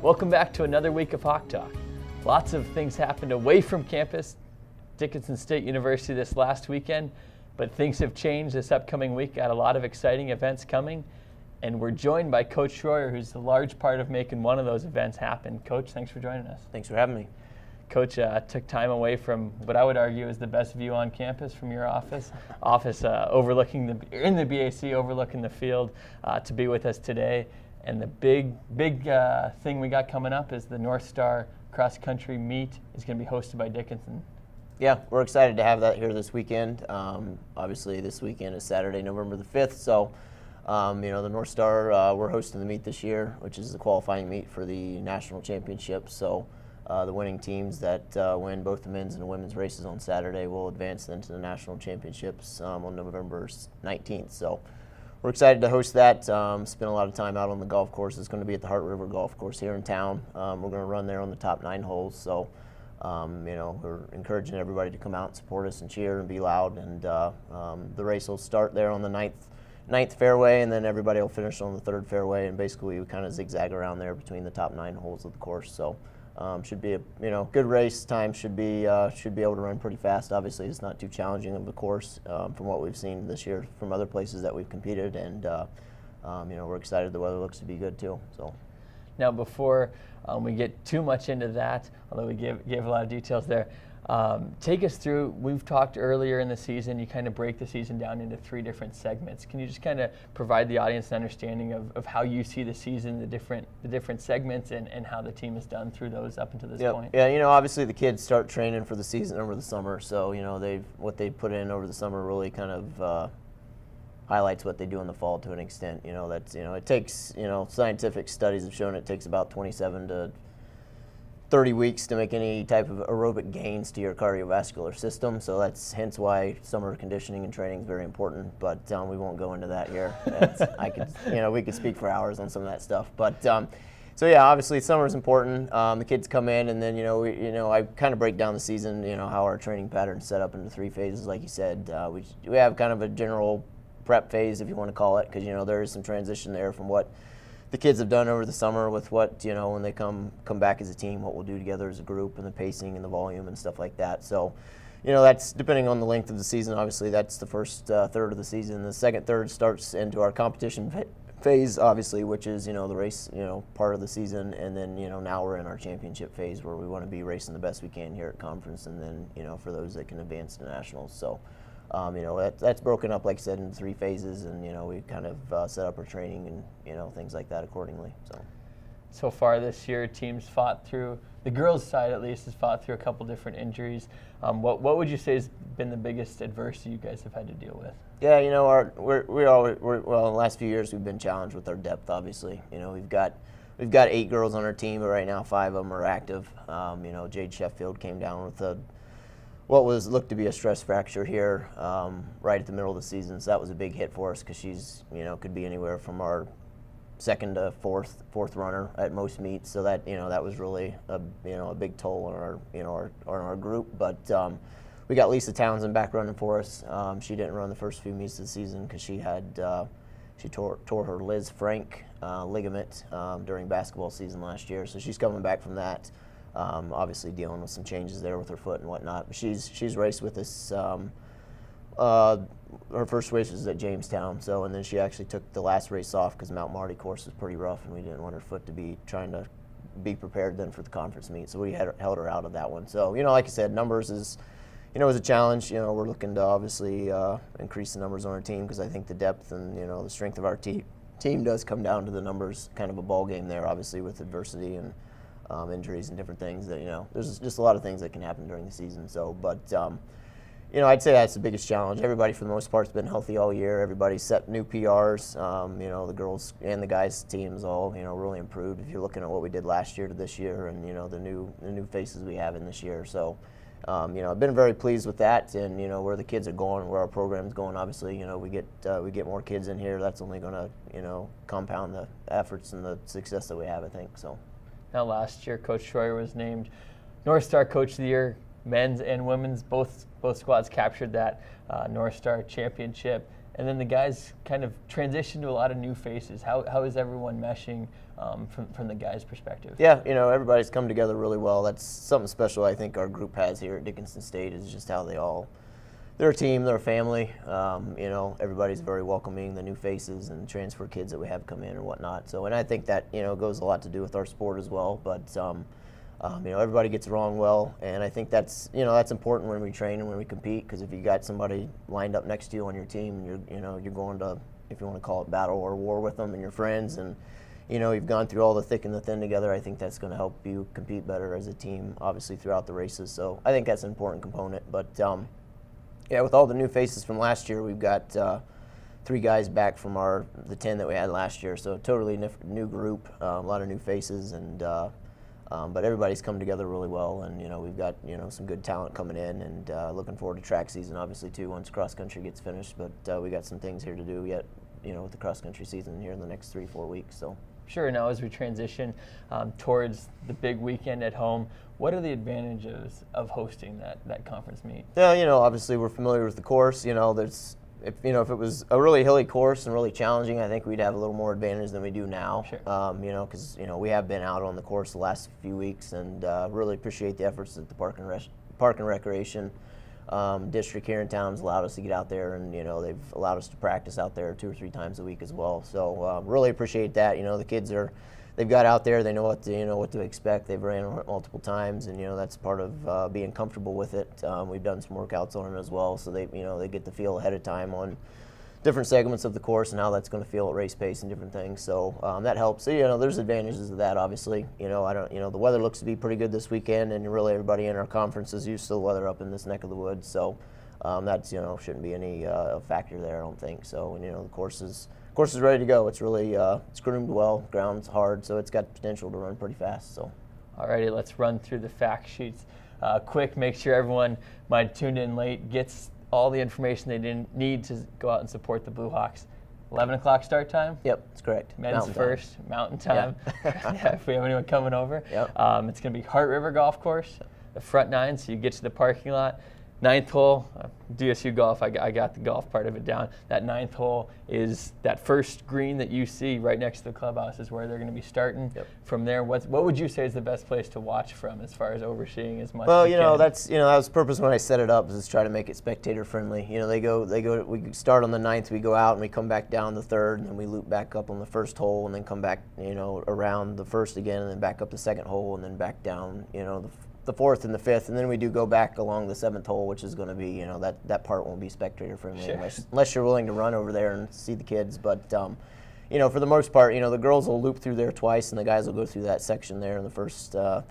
Welcome back to another week of HawkTalk. Lots of things happened away from campus, Dickinson State University this last weekend, but things have changed this upcoming week. Got a lot of exciting events coming, and we're joined by Coach Schroyer, who's a large part of making one of those events happen. Coach, thanks for joining us. Thanks for having me. Coach took time away from what I would argue is the best view on campus from your office overlooking in the BAC, overlooking the field, to be with us today. And the big thing we got coming up is the North Star Cross Country Meet is going to be hosted by Dickinson. Yeah, we're excited to have that here this weekend. Obviously, this weekend is Saturday, November the 5th. So, the North Star, we're hosting the meet this year, which is the qualifying meet for the national championship. So, the winning teams that win both the men's and the women's races on Saturday will advance then to the national championships on November 19th. So, we're excited to host that. Spent a lot of time out on the golf course. It's going to be at the Hart River Golf Course here in town. We're going to run there on the top 9 holes. So, we're encouraging everybody to come out and support us and cheer and be loud. And the race will start there on the ninth fairway, and then everybody will finish on the 3rd fairway. And basically, we kind of zigzag around there between the top 9 holes of the course. So, should be a good race. Time should be able to run pretty fast. Obviously, it's not too challenging of a course from what we've seen this year from other places that we've competed, and we're excited. The weather looks to be good too. So, now before we get too much into that, although we gave a lot of details there, take us through. We've talked earlier in the season. You kind of break the season down into 3 different segments. Can you just kind of provide the audience an understanding of how you see the season, the different segments, and how the team has done through those up until this point? Yeah, obviously the kids start training for the season over the summer, so what they put in over the summer really kind of highlights what they do in the fall to an extent. It takes scientific studies have shown it takes about 27 to 30 weeks to make any type of aerobic gains to your cardiovascular system, so that's hence why summer conditioning and training is very important. But we won't go into that here. We could speak for hours on some of that stuff. But so yeah, obviously summer is important. The kids come in, and then I kind of break down the season. How our training pattern is set up into 3 phases, like you said. We have kind of a general prep phase, if you want to call it, because there is some transition there from what the kids have done over the summer with what, when they come back as a team, what we'll do together as a group, and the pacing and the volume and stuff like that. So, that's depending on the length of the season. Obviously, that's the first third of the season. The second third starts into our competition phase, obviously, which is, the race, part of the season. And then, now we're in our championship phase where we want to be racing the best we can here at conference, and then, for those that can advance to nationals. So, that's broken up, like I said, into 3 phases, and we kind of set up our training and things like that accordingly. So far this year, teams fought through, the girls' side at least, has fought through a couple different injuries. What would you say has been the biggest adversity you guys have had to deal with? Yeah, well, in the last few years we've been challenged with our depth. Obviously, we've got 8 girls on our team, but right now 5 of them are active. Jade Sheffield came down with what was looked to be a stress fracture here right at the middle of the season. So that was a big hit for us because she's could be anywhere from our 2nd to 4th runner at most meets. So that that was really a big toll on our group. But we got Lisa Townsend back running for us. She didn't run the first few meets of the season because she tore her Liz Frank ligament during basketball season last year. So she's coming back from that. Obviously dealing with some changes there with her foot and whatnot, but she's raced with us. Her first race was at Jamestown, and then she actually took the last race off because Mount Marty course was pretty rough, and we didn't want her foot to be trying to be prepared then for the conference meet, so we held her out of that one. So like I said, numbers is a challenge. We're looking to obviously increase the numbers on our team because I think the depth and the strength of our team does come down to the numbers. Kind of a ball game there, obviously, with adversity and injuries and different things that, there's just a lot of things that can happen during the season. So, but, I'd say that's the biggest challenge. Everybody, for the most part, has been healthy all year. Everybody's set new PRs. The girls and the guys' teams all, really improved. If you're looking at what we did last year to this year and, the new faces we have in this year. So, I've been very pleased with that, and, where the kids are going, where our program's going. Obviously, we get more kids in here. That's only going to, compound the efforts and the success that we have, I think, so. Now, last year, Coach Schroyer was named North Star Coach of the Year, men's and women's. Both squads captured that North Star championship. and then the guys kind of transition to a lot of new faces. How is everyone meshing from the guys' perspective? Yeah, everybody's come together really well. That's something special I think our group has here at Dickinson State, is just how they're a team, they're a family. Everybody's very welcoming, the new faces and transfer kids that we have come in and whatnot. So, and I think that, goes a lot to do with our sport as well. But, everybody gets along well, and I think that's important when we train and when we compete, because if you got somebody lined up next to you on your team, you're going to, if you want to call it battle or war with them and your friends, and you've gone through all the thick and the thin together. I think that's going to help you compete better as a team, obviously throughout the races. So I think that's an important component. But with all the new faces from last year, we've got 3 guys back from the 10 that we had last year. So totally new group, a lot of new faces, and but everybody's come together really well. And we've got some good talent coming in, and looking forward to track season obviously too once cross country gets finished. But we got some things here to do yet, with the cross country season here in the next 3-4 weeks. So. Sure. Now, as we transition towards the big weekend at home, what are the advantages of hosting that conference meet? Yeah, obviously we're familiar with the course. If it was a really hilly course and really challenging, I think we'd have a little more advantage than we do now. Sure. Because we have been out on the course the last few weeks, and really appreciate the efforts that the Park and Recreation district here in town has allowed us to get out there, and they've allowed us to practice out there 2 or 3 times a week as well. So really appreciate that. The kids they've got out there, they know what to expect. They've ran it multiple times, and that's part of being comfortable with it. We've done some workouts on it as well, so they get the feel ahead of time on different segments of the course and how that's going to feel at race pace and different things. So that helps. So, there's advantages of that, obviously. The weather looks to be pretty good this weekend, and really everybody in our conference is used to the weather up in this neck of the woods. So that's shouldn't be any factor there, I don't think. So, and, the course is ready to go. It's really it's groomed well. Ground's hard, so it's got potential to run pretty fast. So. Alrighty, let's run through the fact sheets quick. Make sure everyone might have tuned in late gets all the information they didn't need to go out and support the Blue Hawks. 11 o'clock start time? Yep, that's correct. Men's Mountain first, time. Mountain time. Yeah, if we have anyone coming over. Yep. It's going to be Hart River Golf Course, the front 9, so you get to the parking lot. 9th hole, DSU golf, I got the golf part of it down. That 9th hole is that first green that you see right next to the clubhouse is where they're going to be starting. Yep. From there, what would you say is the best place to watch from as far as overseeing as much as you can? That's that was the purpose when I set it up, is to try to make it spectator friendly. We start on the 9th, we go out and we come back down the 3rd, and then we loop back up on the 1st hole, and then come back around the 1st again, and then back up the 2nd hole, and then back down the 4th and the 5th, and then we do go back along the 7th hole, which is going to be, that part won't be spectator friendly. Sure. unless you're willing to run over there and see the kids. But for the most part, the girls will loop through there twice, and the guys will go through that section there in the first 4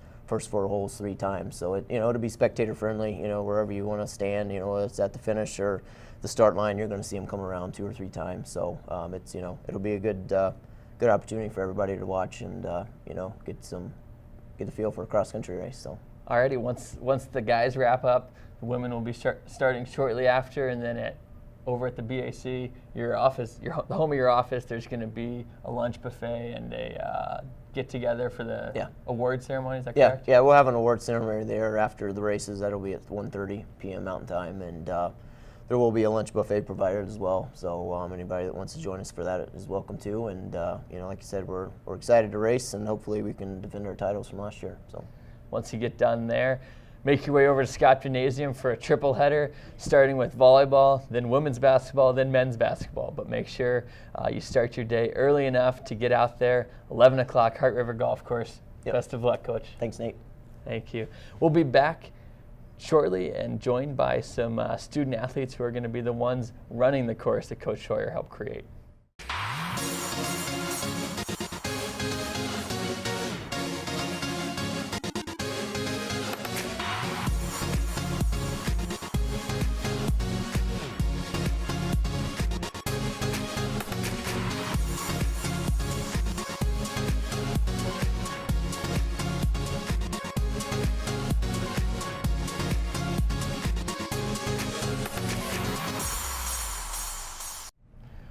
holes 3 times. So it'll be spectator friendly. Wherever you want to stand, whether it's at the finish or the start line, you're going to see them come around 2 or 3 times. So it's it'll be a good opportunity for everybody to watch and get the feel for a cross country race. So. Alrighty, once the guys wrap up, the women will be starting shortly after, and then over at the BAC, your office, the home of your office, there's going to be a lunch buffet and a get together for the award ceremony. Is that correct? Yeah, we'll have an award ceremony there after the races. That'll be at 1:30 p.m. Mountain Time, and there will be a lunch buffet provided as well. So anybody that wants to join us for that is welcome to. And like I said, we're excited to race, and hopefully we can defend our titles from last year. So. Once you get done there, make your way over to Scott Gymnasium for a triple header, starting with volleyball, then women's basketball, then men's basketball. But make sure you start your day early enough to get out there. 11 o'clock, Hart River Golf Course. Yep. Best of luck, Coach. Thanks, Nate. Thank you. We'll be back shortly and joined by some student athletes who are going to be the ones running the course that Coach Scheuer helped create.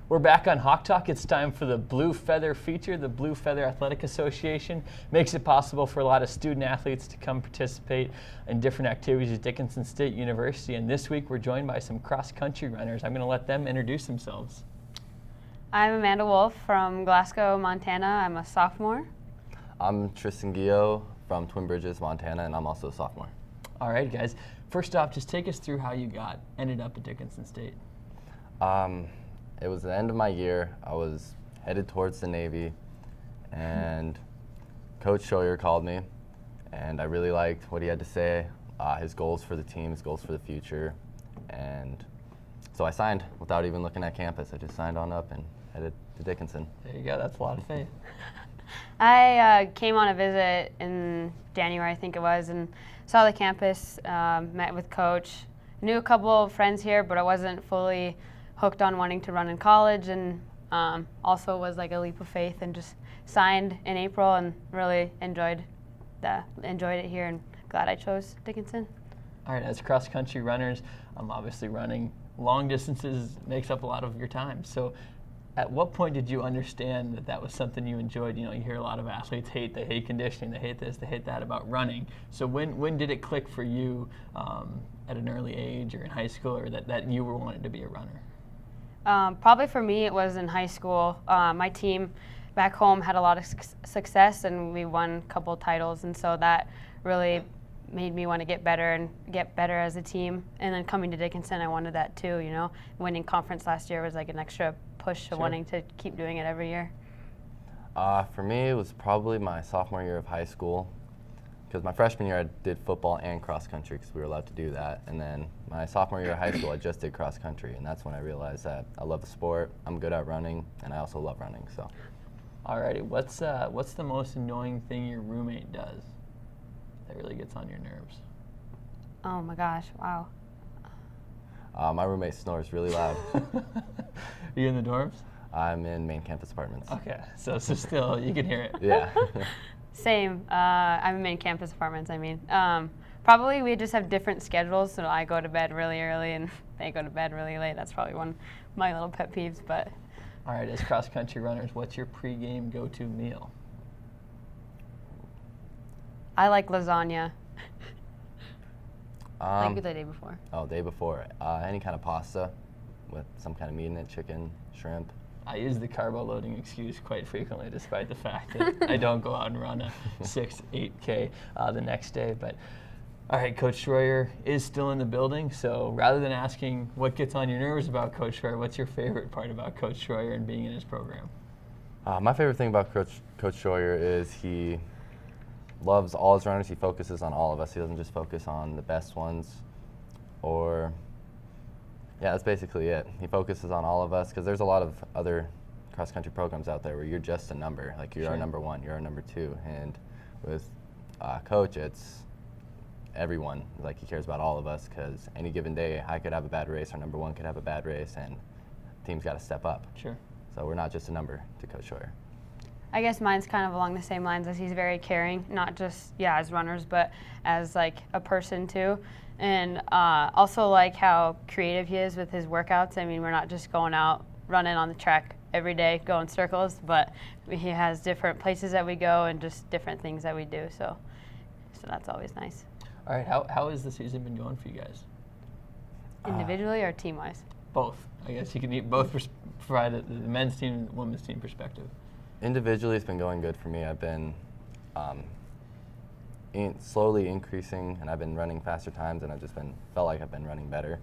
We're back on HawkTalk. It's time for the Blue Feather feature. The Blue Feather Athletic Association makes it possible for a lot of student athletes to come participate in different activities at Dickinson State University. And this week we're joined by some cross-country runners. I'm going to let them introduce themselves. I'm Amanda Wolf from Glasgow, Montana. I'm a sophomore. I'm Tristan Guillot from Twin Bridges, Montana, and I'm also a sophomore. All right, guys. First off, just take us through how you ended up at Dickinson State. It was the end of my year. I was headed towards the Navy, and Coach Schroyer called me, and I really liked what he had to say, his goals for the team, his goals for the future, and so I signed without even looking at campus. I just signed on up and headed to Dickinson. There you go. That's a lot of faith. I came on a visit in January, I think it was, and saw the campus, met with Coach. Knew a couple of friends here, but I wasn't fully hooked on wanting to run in college, and also was like a leap of faith and just signed in April and really enjoyed it here and glad I chose Dickinson. All right, as cross-country runners, obviously running long distances makes up a lot of your time. So at what point did you understand that that was something you enjoyed? You know, you hear a lot of athletes hate conditioning, they hate this, they hate that about running. So when did it click for you at an early age or in high school, or that you were wanting to be a runner? Probably for me, it was in high school. My team back home had a lot of success, and we won a couple titles, and so that really made me want to get better as a team. And then coming to Dickinson, I wanted that too. You know, winning conference last year was like an extra push of wanting to keep doing it every year. For me, it was probably my sophomore year of high school, because my freshman year I did football and cross country because we were allowed to do that. And then my sophomore year of high school I just did cross country, and that's when I realized that I love the sport, I'm good at running, and I also love running. So. Alrighty, what's the most annoying thing your roommate does that really gets on your nerves? Oh my gosh, wow. My roommate snores really loud. Are you in the dorms? I'm in main campus apartments. Okay, so still you can hear it. Yeah. Same. I'm in main campus apartments, I mean. Probably we just have different schedules, so I go to bed really early and they go to bed really late. That's probably one of my little pet peeves, but. All right, as cross-country runners, what's your pregame go-to meal? I like lasagna. Like the day before. Oh, day before. Any kind of pasta with some kind of meat in it, chicken, shrimp. I use the carbo loading excuse quite frequently, despite the fact that I don't go out and run a 8K the next day. But all right, Coach Schroyer is still in the building, so rather than asking what gets on your nerves about Coach Schroyer, what's your favorite part about Coach Schroyer and being in his program? My favorite thing about Coach Schroyer is he loves all his runners. He focuses on all of us. He doesn't just focus on the best ones, yeah, that's basically it. He focuses on all of us because there's a lot of other cross-country programs out there where you're just a number. Like you're our number one, you're our number two. And with Coach, it's everyone. Like he cares about all of us because any given day I could have a bad race, our number one could have a bad race, and the team's got to step up. Sure. So we're not just a number to Coach Schroyer. I guess mine's kind of along the same lines as he's very caring, not just, as runners, but as like a person too. And also like how creative he is with his workouts. I mean, we're not just going out running on the track every day, going circles, but he has different places that we go and just different things that we do. So that's always nice. All right, how has the season been going for you guys? Individually or team-wise? Both. I guess you can both provide the men's team and the women's team perspective. Individually, it's been going good for me. I've been slowly increasing, and I've been running faster times, and felt like I've been running better.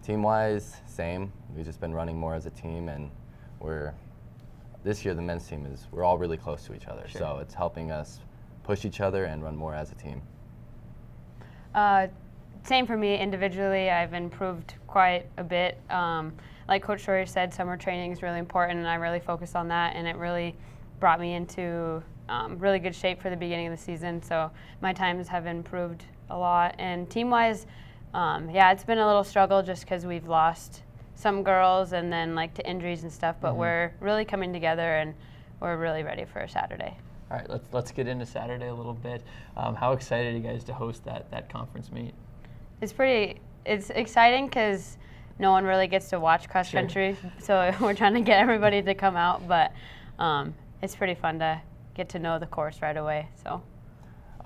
Team-wise, same. We've just been running more as a team, and this year the men's team we're all really close to each other, Sure. So it's helping us push each other and run more as a team. Same for me. Individually, I've improved quite a bit. Like Coach Schroyer said, summer training is really important, and I really focused on that, and it really brought me into really good shape for the beginning of the season. So my times have improved a lot. And team-wise, it's been a little struggle just because we've lost some girls and then like to injuries and stuff, but we're really coming together and we're really ready for Saturday. All right, let's get into Saturday a little bit. How excited are you guys to host that conference meet? It's exciting because no one really gets to watch cross country, so we're trying to get everybody to come out. But it's pretty fun to get to know the course right away. So.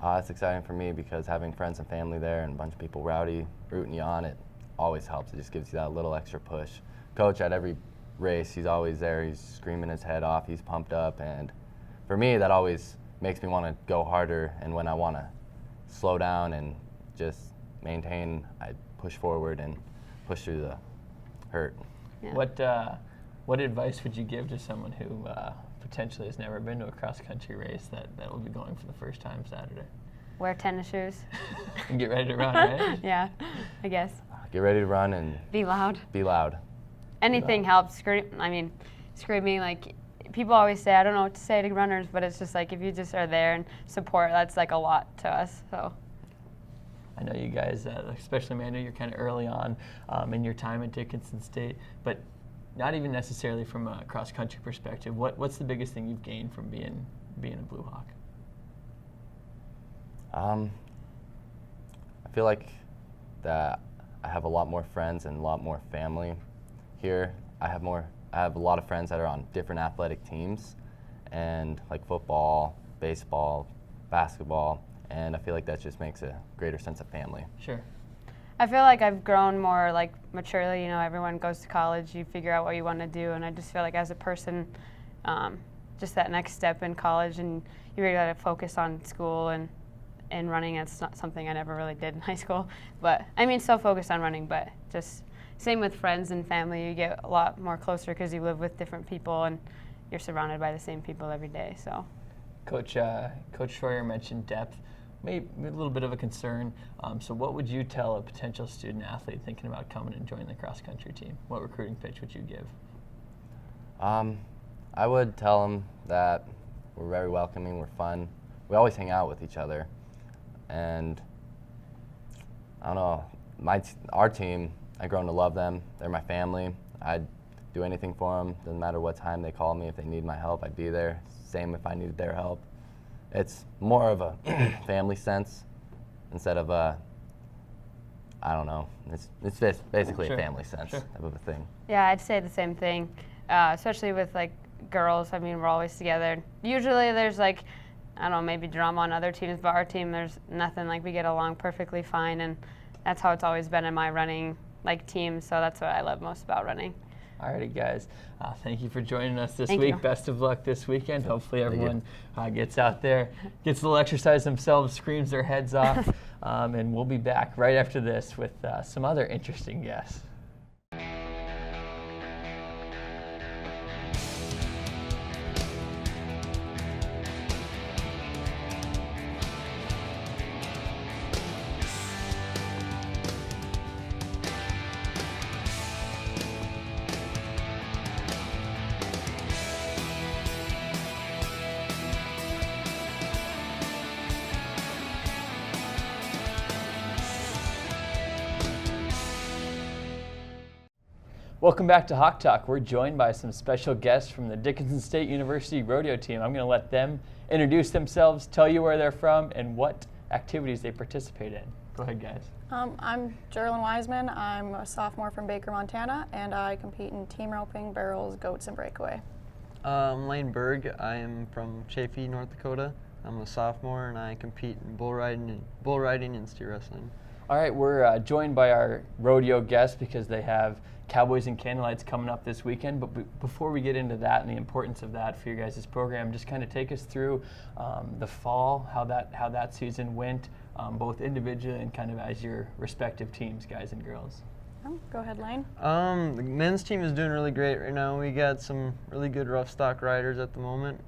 It's exciting for me because having friends and family there and a bunch of people rooting you on, it always helps. It just gives you that little extra push. Coach at every race, he's always there. He's screaming his head off. He's pumped up, and for me, that always makes me want to go harder. And when I want to slow down and just maintain, I push forward and push through the hurt. Yeah. What advice would you give to someone who potentially has never been to a cross-country race that will be going for the first time Saturday? Wear tennis shoes. And get ready to run, right? Yeah, I guess. Get ready to run and be loud. Be loud. Anything helps. Screaming, like, people always say, I don't know what to say to runners, but it's just like if you just are there and support, that's like a lot to us. So. I know you guys, especially Amanda, you're kind of early on in your time at Dickinson State, but not even necessarily from a cross-country perspective. What's the biggest thing you've gained from being a Blue Hawk? I feel like that I have a lot more friends and a lot more family here. I have a lot of friends that are on different athletic teams, and like football, baseball, basketball, and I feel like that just makes a greater sense of family. Sure. I feel like I've grown more like maturely. You know, everyone goes to college, you figure out what you want to do, and I just feel like as a person, just that next step in college, and you really got to focus on school and running. It's not something I never really did in high school, but still focused on running, but just same with friends and family. You get a lot more closer because you live with different people and you're surrounded by the same people every day. So, Coach Schroyer mentioned depth. Maybe a little bit of a concern. So what would you tell a potential student athlete thinking about coming and joining the cross-country team? What recruiting pitch would you give? I would tell them that we're very welcoming, we're fun. We always hang out with each other. And I don't know, our team, I've grown to love them. They're my family. I'd do anything for them. Doesn't matter what time they call me. If they need my help, I'd be there. Same if I needed their help. It's more of a family sense instead of a, I don't know, it's basically a family sense type of a thing. Yeah, I'd say the same thing, especially with like girls. We're always together. Usually there's like, I don't know, maybe drama on other teams, but our team, there's nothing. Like, we get along perfectly fine, and that's how it's always been in my running team, so that's what I love most about running. Alrighty, guys. Thank you for joining us this week. You. Best of luck this weekend. Hopefully everyone gets out there, gets a little exercise themselves, screams their heads off, and we'll be back right after this with some other interesting guests. Welcome back to Hawk Talk. We're joined by some special guests from the Dickinson State University rodeo team. I'm going to let them introduce themselves, tell you where they're from, and what activities they participate in. Go ahead, guys. I'm Jerlyn Wiseman. I'm a sophomore from Baker, Montana, and I compete in team roping, barrels, goats, and breakaway. Lane Berg. I am from Chaffee, North Dakota. I'm a sophomore, and I compete in bull riding and steer wrestling. All right, we're joined by our rodeo guests because they have Cowboys and Candlelights coming up this weekend. But before we get into that and the importance of that for your guys' program, just kind of take us through the fall, how that season went, both individually and kind of as your respective teams, guys and girls. Go ahead, Lane. The men's team is doing really great right now. We got some really good rough stock riders at the moment.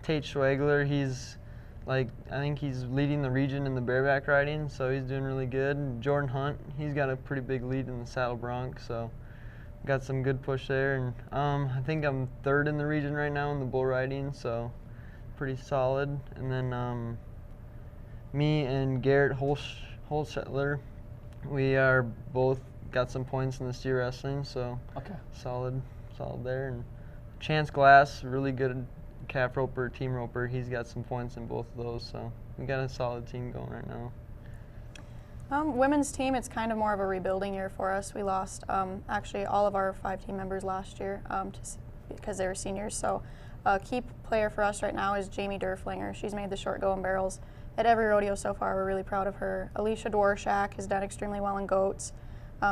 Tate Schwagler, I think he's leading the region in the bareback riding, so he's doing really good. And Jordan Hunt, he's got a pretty big lead in the saddle bronc, so got some good push there. And I think I'm third in the region right now in the bull riding, so pretty solid. And then me and Garrett Holshetler, we are both got some points in the steer wrestling, so solid there. And Chance Glass, really good calf roper, team roper. He's got some points in both of those, so we got a solid team going right now. Women's team, it's kind of more of a rebuilding year for us. We lost actually all of our 5 team members last year because they were seniors. So a key player for us right now is Jamie Durflinger. She's made the short go and barrels at every rodeo so far. We're really proud of her. Alicia Dworshak has done extremely well in goats,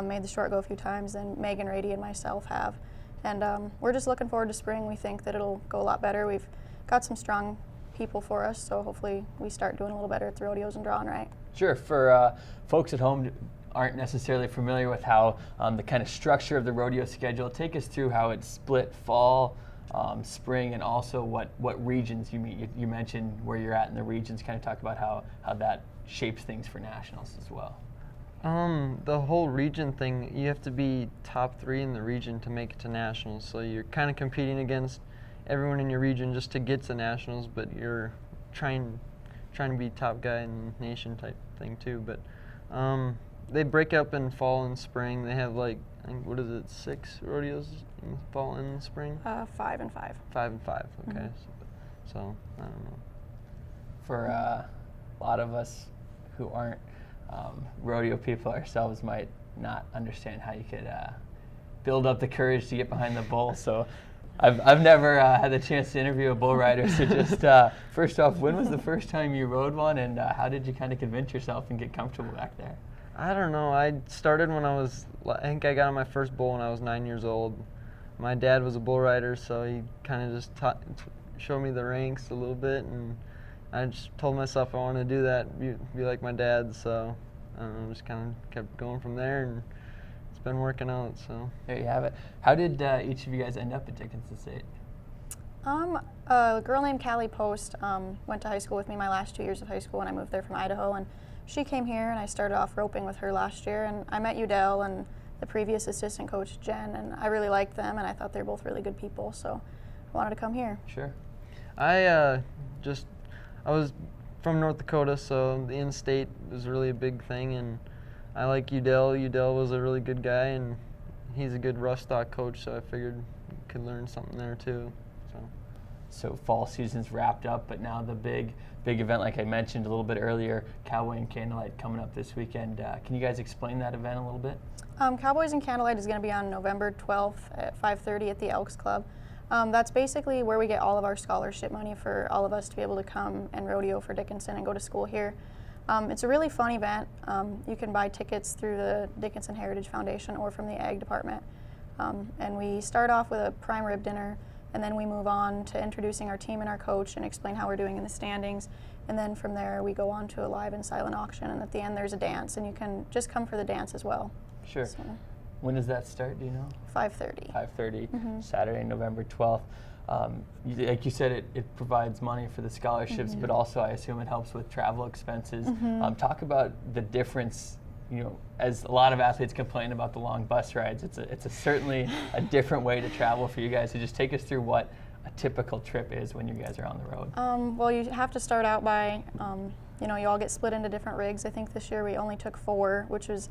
made the short go a few times, and Megan Rady and myself have. And we're just looking forward to spring. We think that it'll go a lot better. We've got some strong people for us, so hopefully we start doing a little better at the rodeos and drawing right. Sure. For folks at home aren't necessarily familiar with how the kind of structure of the rodeo schedule, take us through how it's split fall, spring, and also what regions you meet. You mentioned where you're at in the regions. Kind of talk about how that shapes things for nationals as well. The whole region thing, you have to be top 3 in the region to make it to nationals. So you're kind of competing against everyone in your region just to get to nationals, but you're trying to be top guy in the nation type thing too. But they break up in fall and spring. They have like, I think, what is it, 6 rodeos in fall and spring? 5 and 5. 5 and 5. Okay. Mhm. So I don't know. For a lot of us who aren't rodeo people ourselves might not understand how you could build up the courage to get behind the bull. So I've never had the chance to interview a bull rider. So just first off, when was the first time you rode one, and how did you kind of convince yourself and get comfortable back there? I don't know. I started when I think I got on my first bull when I was 9 years old. My dad was a bull rider, so he kind of just showed me the ranks a little bit, and I just told myself I wanted to do that, be like my dad. So I don't know, just kind of kept going from there, and it's been working out. So There you have it. How did each of you guys end up at Dickinson State? A girl named Callie Post went to high school with me my last 2 years of high school when I moved there from Idaho, and she came here, and I started off roping with her last year, and I met Udell and the previous assistant coach, Jen, and I really liked them, and I thought they were both really good people, so I wanted to come here. Sure. I was from North Dakota, so the in-state was really a big thing, and I like Udell. Udell was a really good guy, and he's a good rough stock coach, so I figured I could learn something there too. So fall season's wrapped up, but now the big event, like I mentioned a little bit earlier, Cowboy and Candlelight coming up this weekend. Can you guys explain that event a little bit? Cowboys and Candlelight is going to be on November 12th at 5:30 at the Elks Club. That's basically where we get all of our scholarship money for all of us to be able to come and rodeo for Dickinson and go to school here. It's a really fun event. You can buy tickets through the Dickinson Heritage Foundation or from the Ag Department. And we start off with a prime rib dinner, and then we move on to introducing our team and our coach and explain how we're doing in the standings. And then from there, we go on to a live and silent auction, and at the end there's a dance, and you can just come for the dance as well. Sure. So, When does that start, do you know? 5:30. 5:30, Mhm. Saturday, November 12th. Like you said, it provides money for the scholarships, but also I assume it helps with travel expenses. Talk about the difference, as a lot of athletes complain about the long bus rides, it's certainly a different way to travel for you guys. So just take us through what a typical trip is when you guys are on the road. Well, you have to start out by, you all get split into different rigs. I think this year we only took 4, which was,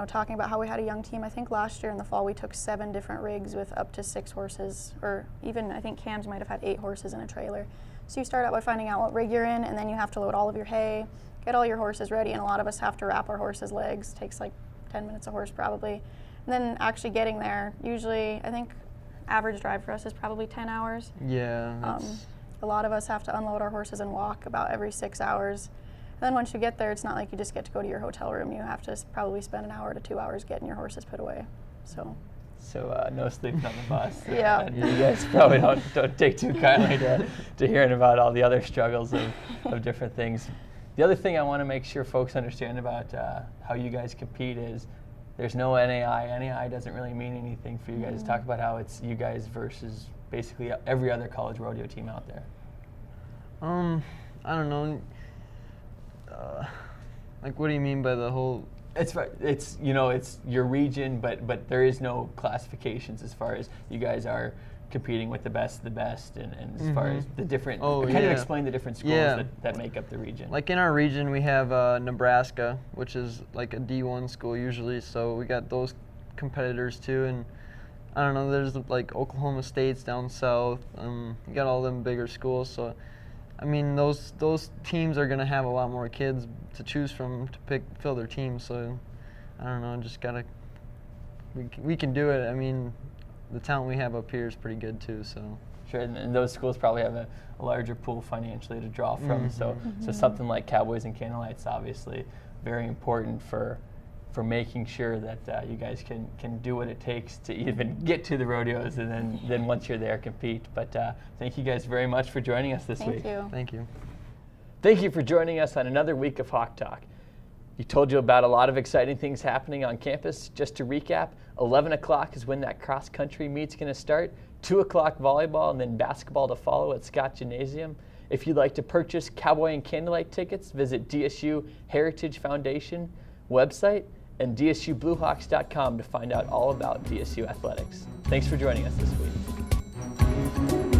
talking about how we had a young team. I think last year in the fall we took 7 different rigs with up to 6 horses, or even I think Cam's might have had 8 horses in a trailer. So you start out by finding out what rig you're in, and then you have to load all of your hay, get all your horses ready, and a lot of us have to wrap our horses' legs. Takes like 10 minutes a horse probably. And then actually getting there, usually I think average drive for us is probably 10 hours. Yeah. A lot of us have to unload our horses and walk about every 6 hours. And then once you get there, it's not like you just get to go to your hotel room. You have to probably spend an hour to 2 hours getting your horses put away. So no sleeping on the bus. Yeah. And you guys probably don't take too kindly to hearing about all the other struggles of different things. The other thing I want to make sure folks understand about how you guys compete is there's no NAI. NAI doesn't really mean anything for you guys. Talk about how it's you guys versus basically every other college rodeo team out there. I don't know. Like, what do you mean by the whole? It's your region, but there is no classifications as far as you guys are competing with the best of the best, and as far as the different. Kind of explain the different schools that make up the region. Like in our region, we have Nebraska, which is like a D1 school usually, so we got those competitors too, and I don't know. There's like Oklahoma State's down south. You got all them bigger schools, so I mean, those teams are going to have a lot more kids to choose from to fill their team. So, I don't know, just gotta we can do it. I mean, the talent we have up here is pretty good too. So. Sure, and those schools probably have a larger pool financially to draw from. So something like Cowboys and Candlelight's obviously very important for making sure that you guys can do what it takes to even get to the rodeos, and then once you're there, compete. But thank you guys very much for joining us this week. Thank you. Thank you. Thank you for joining us on another week of Hawk Talk. We told you about a lot of exciting things happening on campus. Just to recap, 11 o'clock is when that cross-country meet's going to start, 2 o'clock volleyball, and then basketball to follow at Scott Gymnasium. If you'd like to purchase Cowboy and Candlelight tickets, visit DSU Heritage Foundation website and DSUBlueHawks.com to find out all about DSU athletics. Thanks for joining us this week.